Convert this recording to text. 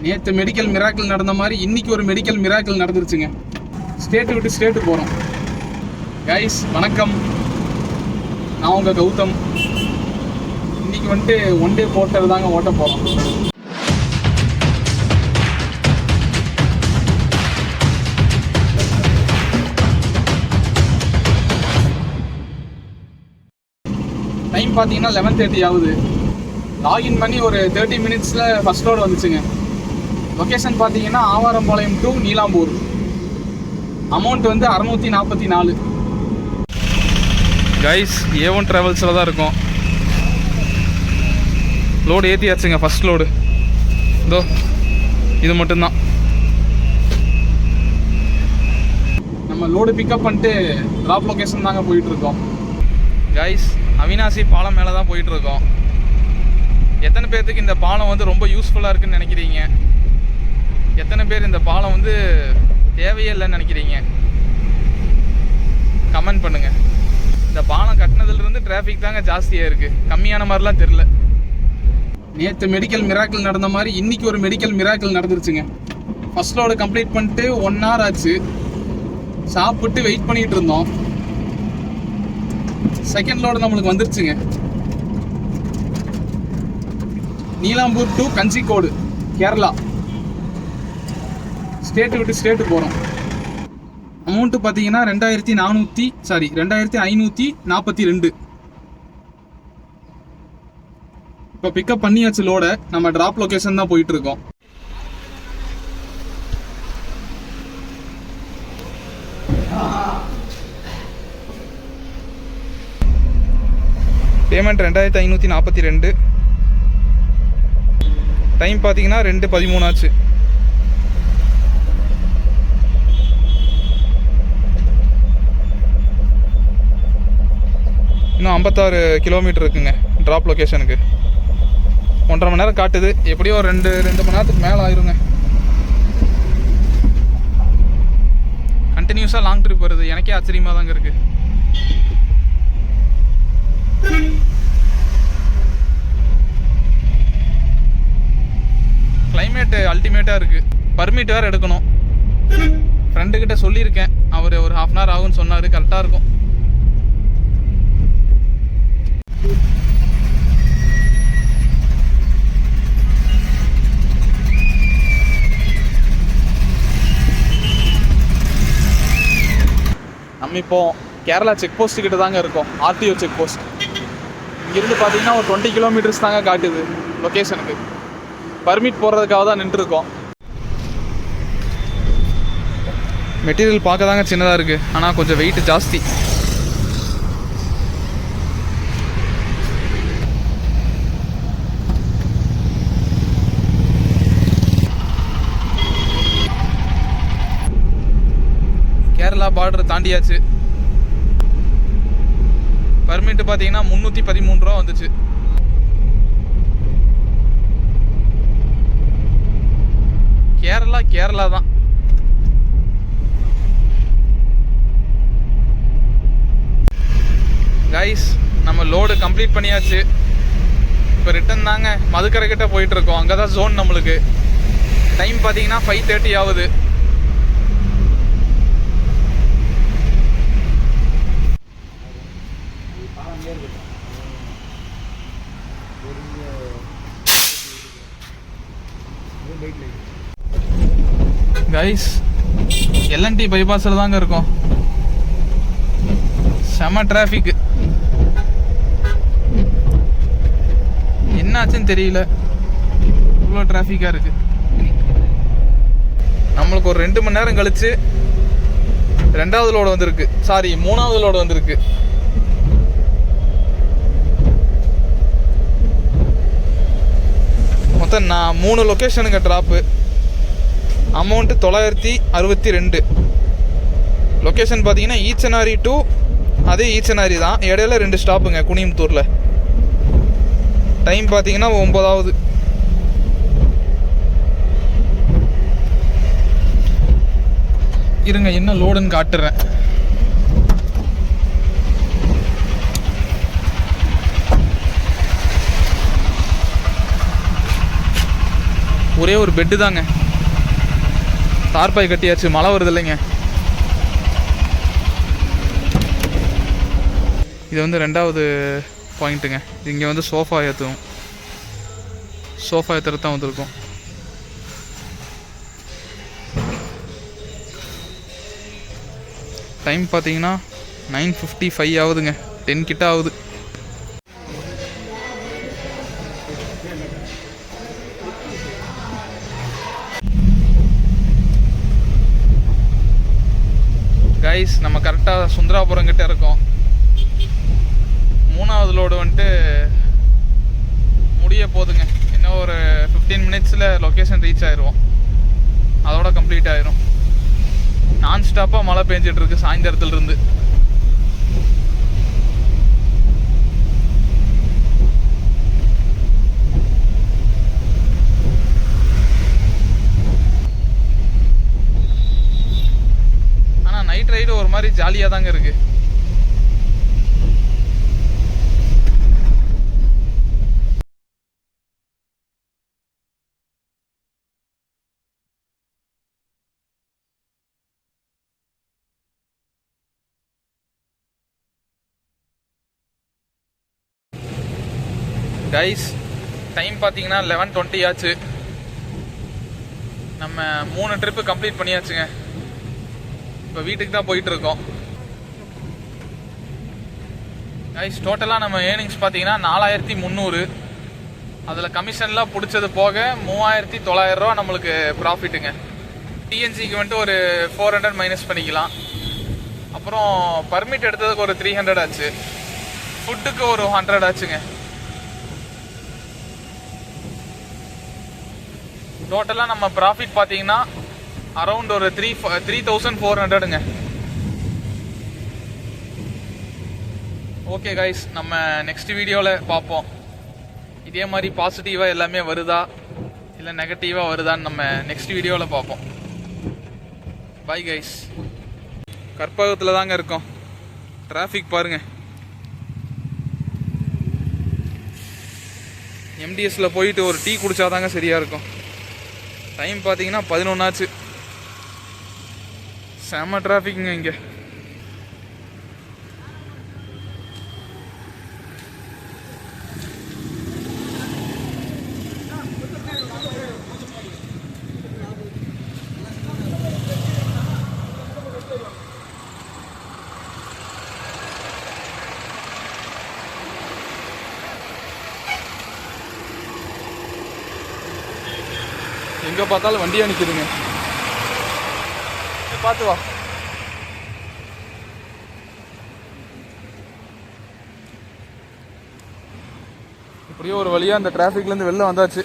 நேற்று medical miracle நடந்த மாதிரி இன்னைக்கு ஒரு மெடிக்கல் மிராக்கிள் நடந்துருச்சுங்க. ஸ்டேட்டு விட்டு ஸ்டேட்டு போகிறோம். கைஸ் வணக்கம், நான் உங்கள் கௌதம். இன்னைக்கு வந்துட்டு ஒன் டே போர்ட்டர் தாங்க ஓட்ட போகிறோம். டைம் பார்த்தீங்கன்னா 11:30 ஆகுது. லாகின் பண்ணி ஒரு 30 மினிட்ஸில் ஃபஸ்ட் லோடு வந்துச்சுங்க. லொக்கேஷன் பார்த்தீங்கன்னா ஆவாரம்பாளையம் டு நீலாம்பூர். அமௌண்ட் வந்து 644. கைஸ் A1 ட்ராவல்ஸில் தான் இருக்கும். லோடு ஏற்றியாச்சுங்க. ஃபஸ்ட் லோடு இதோ இது மட்டும்தான். நம்ம லோடு பிக்கப் பண்ணிட்டு ட்ராப் லொக்கேஷன் தாங்க போயிட்டுருக்கோம். கைஸ் அவினாசி பாலம் மேலே தான் போயிட்டுருக்கோம். எத்தனை பேர்த்துக்கு இந்த பாலம் வந்து ரொம்ப யூஸ்ஃபுல்லாக இருக்குதுன்னு நினைக்கிறீங்க? எத்தனை பேர் இந்த பாலம் வந்து தேவையே இல்லைன்னு நினைக்கிறீங்க? கமெண்ட் பண்ணுங்கள். இந்த பாலம் கட்டினதுலேருந்து டிராஃபிக் தாங்க ஜாஸ்தியாக இருக்குது, கம்மியான மாதிரிலாம் தெரில. நேற்று மெடிக்கல் மிராக்கிள் நடந்த மாதிரி இன்றைக்கி ஒரு மெடிக்கல் மிராக்கிள் நடந்துருச்சுங்க. ஃபஸ்ட் லோடு கம்ப்ளீட் பண்ணிட்டு 1 hour ஆச்சு. சாப்பிட்டு வெயிட் பண்ணிகிட்டு இருந்தோம். செகண்ட் லோடு நம்மளுக்கு வந்துருச்சுங்க. நீலாம்பூர் டு கஞ்சிக்கோடு, கேரளா. ஸ்டேட்டு விட்டு ஸ்டேட்டு போகிறோம். அமௌண்ட்டு பார்த்தீங்கன்னா 2542. இப்போ பிக்கப் பண்ணியாச்சு லோடை. நம்ம ட்ராப் லொக்கேஷன் தான் போயிட்டுருக்கோம். பேமெண்ட் 2542. டைம் பார்த்தீங்கன்னா 2:13 ஆச்சு. இன்னும் 56 கிலோமீட்டர் இருக்குங்க ட்ராப் லொக்கேஷனுக்கு. 1.5 மணி நேரம் காட்டுது. எப்படியும் 2 மணி நேரத்துக்கு மேலே ஆயிருங்க. கண்டினியூஸாக லாங் ட்ரிப் வருது. எனக்கே ஆச்சரியமாக தாங்க இருக்குது. கிளைமேட் அல்டிமேட்டாக இருக்குது. பர்மிட் வேறு எடுக்கணும். ஃப்ரெண்டுக்கிட்ட சொல்லியிருக்கேன். அவர் ஒரு 1/2 hour ஆகும்னு சொன்னார். கரெக்டாக இருக்கும். நம்ம இப்போ கேரளா செக் போஸ்ட் கிட்ட தாங்க இருக்கோம். RTO check post. இங்கிருந்து பார்த்தீங்கன்னா ஒரு 20 கிலோமீட்டர்ஸ் தாங்க காட்டுது லொக்கேஷனுக்கு. பர்மிட் போடுறதுக்காக தான் நின்றுருக்கோம். மெட்டீரியல் பார்க்க தாங்க சின்னதாக இருக்குது, ஆனால் கொஞ்சம் வெயிட் ஜாஸ்தி. கேரளா பார்டர் தாண்டியாச்சு. பர்மிட் பார்த்தீங்கன்னா 313 ரூபா வந்துச்சு. கேரளா தான். கைஸ் நம்ம லோடு கம்ப்ளீட் பண்ணியாச்சு. இப்போ ரிட்டன் தாங்க மதுக்கரை கிட்ட போயிட்டுருக்கோம். அங்கே தான் ஜோன் நம்மளுக்கு. டைம் பார்த்தீங்கன்னா 5:30 ஆகுது. கைஸ் LNT பைபாஸில் தாங்க இருக்கோம். செம டிராஃபிக். என்னாச்சுன்னு தெரியல, இவ்வளோ டிராஃபிக்காக இருக்குது. நம்மளுக்கு ஒரு 2 மணி நேரம் கழிச்சு 2வது லோடு வந்திருக்கு. சாரி 3வது லோடு வந்திருக்கு. மொத்தம் நான் 3 லொக்கேஷனுங்க ட்ராப்பு. அமௌண்ட்டு 962. லொக்கேஷன் பார்த்தீங்கன்னா ஈச்சனாரி டு அதே ஈச்சனாரி தான். இடையில 2 ஸ்டாப்புங்க குனியம்புத்தூரில். டைம் பார்த்தீங்கன்னா 9 இருங்க, என்ன லோடுன்னு காட்டுறேன். ஒரே ஒரு பெட்டு தாங்க, தார்பாய் கட்டியாச்சு, மழை வருது இல்லைங்க. இது வந்து 2வது பாயிண்ட்டுங்க. இங்கே வந்து சோஃபா ஏற்றுவோம், சோஃபா ஏற்றுறது தான் வந்திருக்கும். டைம் பார்த்தீங்கன்னா 9:55 ஆகுதுங்க, 10 கிட்ட ஆகுது. கைஸ், நம்ம கரெக்டாக சுந்தராபுரம் கிட்ட இருக்கோம். 3வது லோடு வந்துட்டு முடிய போகுதுங்க. இன்னும் ஒரு 15 மினிட்ஸில் லொக்கேஷன் ரீச் ஆயிடுவோம், அதோட கம்ப்ளீட் ஆயிரும். நான் ஸ்டாப்பாக மழை பெஞ்சிட்டு இருக்கு சாயந்தரத்துலேருந்து. ஆனால் நைட் ரைடு ஒரு மாதிரி ஜாலியாக தாங்க இருக்கு. கைஸ், டைம் பார்த்தீங்கன்னா 11:20 ஆச்சு. நம்ம 3 ட்ரிப்பு கம்ப்ளீட் பண்ணியாச்சுங்க. இப்போ வீட்டுக்கு தான் போயிட்டு இருக்கோம். கைஸ், டோட்டலாக நம்ம ஏர்னிங்ஸ் பார்த்தீங்கன்னா 4300. அதில் கமிஷன்லாம் பிடிச்சது போக 3900 ரூபா நம்மளுக்கு ப்ராஃபிட்டுங்க. டிஎன்சிக்கு வந்துட்டு ஒரு 400 மைனஸ் பண்ணிக்கலாம். அப்புறம் பர்மிட் எடுத்ததுக்கு ஒரு 300 ஆச்சு. ஃபுட்டுக்கு ஒரு 100 ஆச்சுங்க. டோட்டலாக நம்ம ப்ராஃபிட் பார்த்தீங்கன்னா அரௌண்ட் ஒரு 3400ங்க. ஓகே கைஸ், நம்ம நெக்ஸ்ட் வீடியோவில் பார்ப்போம். இதே மாதிரி பாசிட்டிவாக எல்லாமே வருதா இல்லை நெகட்டிவாக வருதான்னு நம்ம நெக்ஸ்ட் வீடியோவில் பார்ப்போம். Bye guys. கற்பகத்தில் தாங்க இருக்கோம். டிராஃபிக் பாருங்கள். எம்டிஎஸில் போயிட்டு ஒரு டீ குடித்தாதாங்க சரியாக இருக்கும். டைம் பார்த்தீங்கன்னா 11 ஆச்சு. செம்ம டிராஃபிக்குங்க இங்கே. எங்கே பார்த்தாலும் வண்டியாக நிற்குதுங்க. பார்த்து வா. இப்படியே ஒரு வழியாக அந்த டிராஃபிக்லேருந்து வெளில வந்தாச்சு.